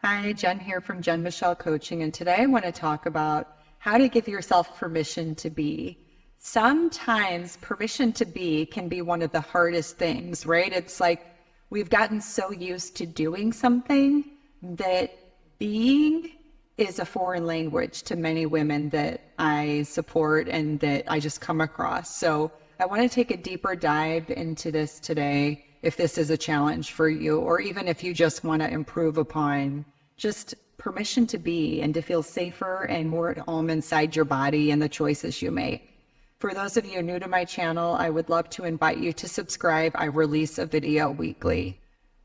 Hi, Jen here from Jen Michelle Coaching, and today I want to talk about how to give yourself permission to be. Sometimes permission to be can be one of the hardest things, right? It's like we've gotten so used to doing something that being is a foreign language to many women that I support and that I just come across. So I want to take a deeper dive into this today if this is a challenge for you, or even if you just want to improve upon just permission to be and to feel safer and more at home inside your body and the choices you make. For those of you new to my channel, I would love to invite you to subscribe. I release a video weekly.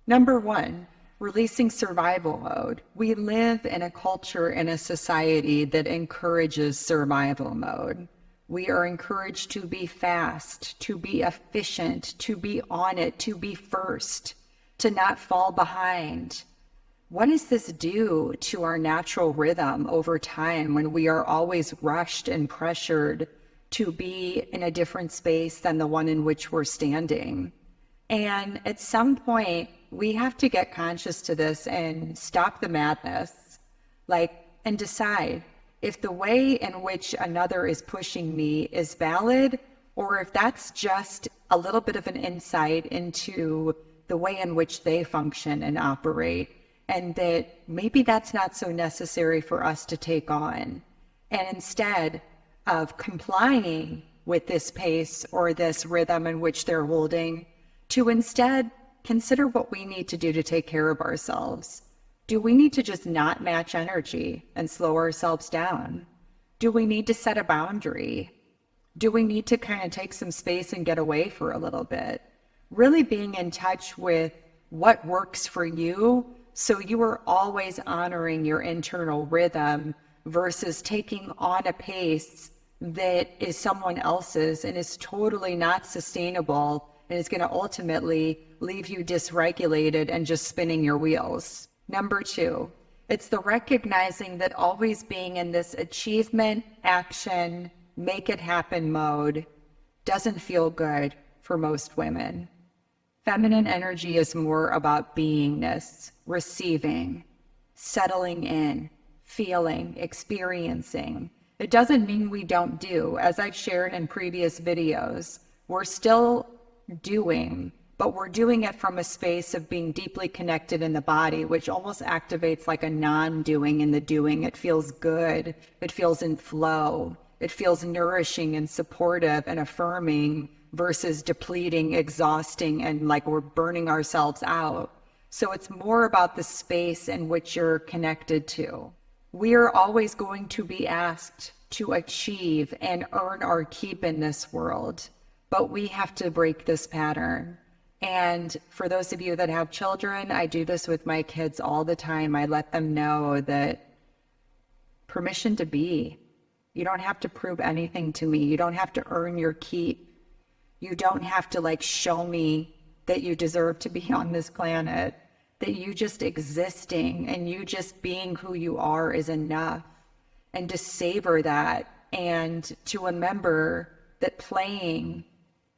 Number one, releasing survival mode. We live in a culture and a society that encourages survival mode. We are encouraged to be fast, to be efficient, to be on it, to be first, to not fall behind. What does this do to our natural rhythm over time when we are always rushed and pressured to be in a different space than the one in which we're standing? And at some point, we have to get conscious to this and stop the madness, and decide if the way in which another is pushing me is valid, or if that's just a little bit of an insight into the way in which they function and operate, and that maybe that's not so necessary for us to take on. And instead of complying with this pace or this rhythm in which they're holding, to instead consider what we need to do to take care of ourselves. Do we need to just not match energy and slow ourselves down? Do we need to set a boundary? Do we need to kind of take some space and get away for a little bit? Really being in touch with what works for you, so you are always honoring your internal rhythm versus taking on a pace that is someone else's and is totally not sustainable and is going to ultimately leave you dysregulated and just spinning your wheels. Number two, it's the recognizing that always being in this achievement, action, make it happen mode doesn't feel good for most women. Feminine energy is more about beingness, receiving, settling in, feeling, experiencing. It doesn't mean we don't do. As I've shared in previous videos, we're still doing, but we're doing it from a space of being deeply connected in the body, which almost activates like a non-doing in the doing. It feels good. It feels in flow. It feels nourishing and supportive and affirming versus depleting, exhausting, and like we're burning ourselves out. So it's more about the space in which you're connected to. We are always going to be asked to achieve and earn our keep in this world, but we have to break this pattern. And for those of you that have children, I do this with my kids all the time. I let them know that permission to be. You don't have to prove anything to me. You don't have to earn your keep. You don't have to show me that you deserve to be on this planet, that you just existing and you just being who you are is enough. And to savor that and to remember that playing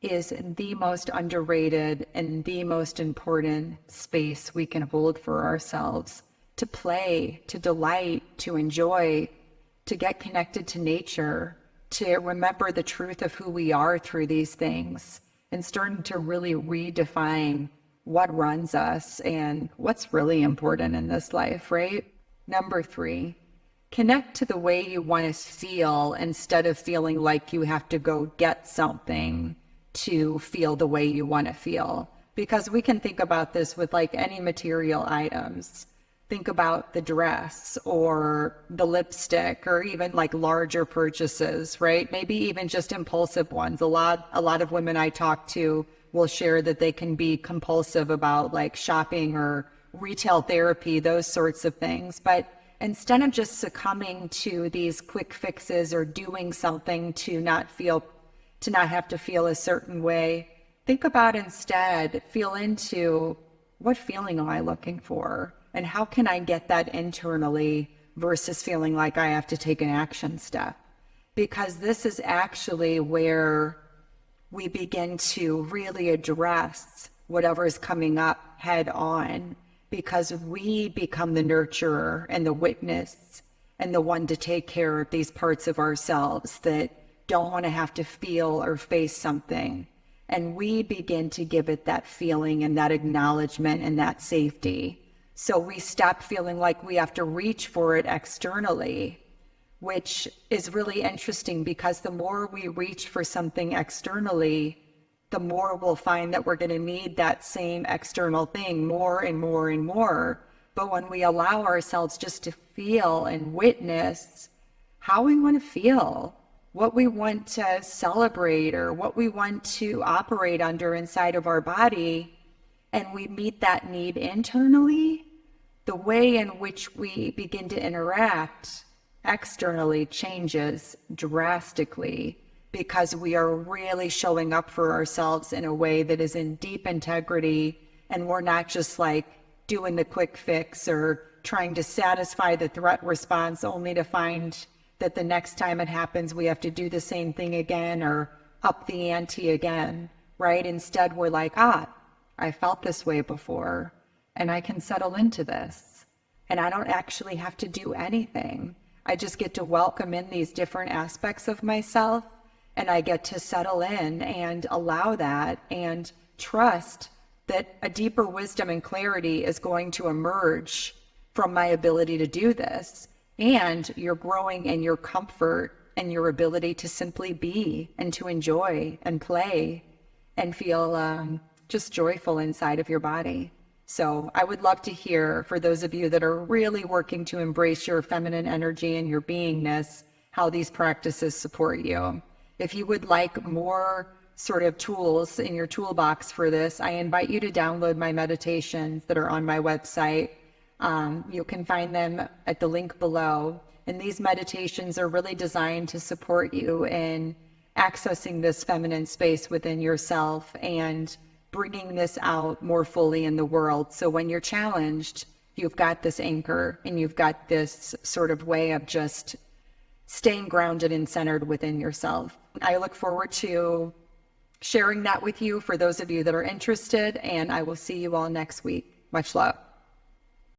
is the most underrated and the most important space we can hold for ourselves. To play, to delight, to enjoy, to get connected to nature, to remember the truth of who we are through these things, and starting to really redefine what runs us and what's really important in this life, right? Number three, connect to the way you want to feel instead of feeling like you have to go get something to feel the way you want to feel. Because we can think about this with any material items. Think about the dress or the lipstick or even larger purchases, right? Maybe even just impulsive ones. A lot of women I talk to will share that they can be compulsive about shopping or retail therapy, those sorts of things. But instead of just succumbing to these quick fixes or doing something to not have to feel a certain way, think about instead, feel into what feeling am I looking for? And how can I get that internally versus feeling like I have to take an action step? Because this is actually where we begin to really address whatever is coming up head on because we become the nurturer and the witness and the one to take care of these parts of ourselves that don't want to have to feel or face something. And we begin to give it that feeling and that acknowledgement and that safety. So we stop feeling like we have to reach for it externally, which is really interesting because the more we reach for something externally, the more we'll find that we're going to need that same external thing more and more and more. But when we allow ourselves just to feel and witness how we want to feel, what we want to celebrate or what we want to operate under inside of our body, and we meet that need internally, the way in which we begin to interact externally changes drastically, because we are really showing up for ourselves in a way that is in deep integrity, and we're not just like doing the quick fix or trying to satisfy the threat response only to find that the next time it happens we have to do the same thing again or up the ante again, right? Instead, we're like, I felt this way before and I can settle into this, and I don't actually have to do anything. I just get to welcome in these different aspects of myself, and I get to settle in and allow that and trust that a deeper wisdom and clarity is going to emerge from my ability to do this. And you're growing in your comfort and your ability to simply be and to enjoy and play and feel just joyful inside of your body. So I would love to hear, for those of you that are really working to embrace your feminine energy and your beingness, how these practices support you. If you would like more sort of tools in your toolbox for this, I invite you to download my meditations that are on my website. You can find them at the link below. And these meditations are really designed to support you in accessing this feminine space within yourself and bringing this out more fully in the world. So when you're challenged, you've got this anchor and you've got this sort of way of just staying grounded and centered within yourself. I look forward to sharing that with you for those of you that are interested, and I will see you all next week. Much love.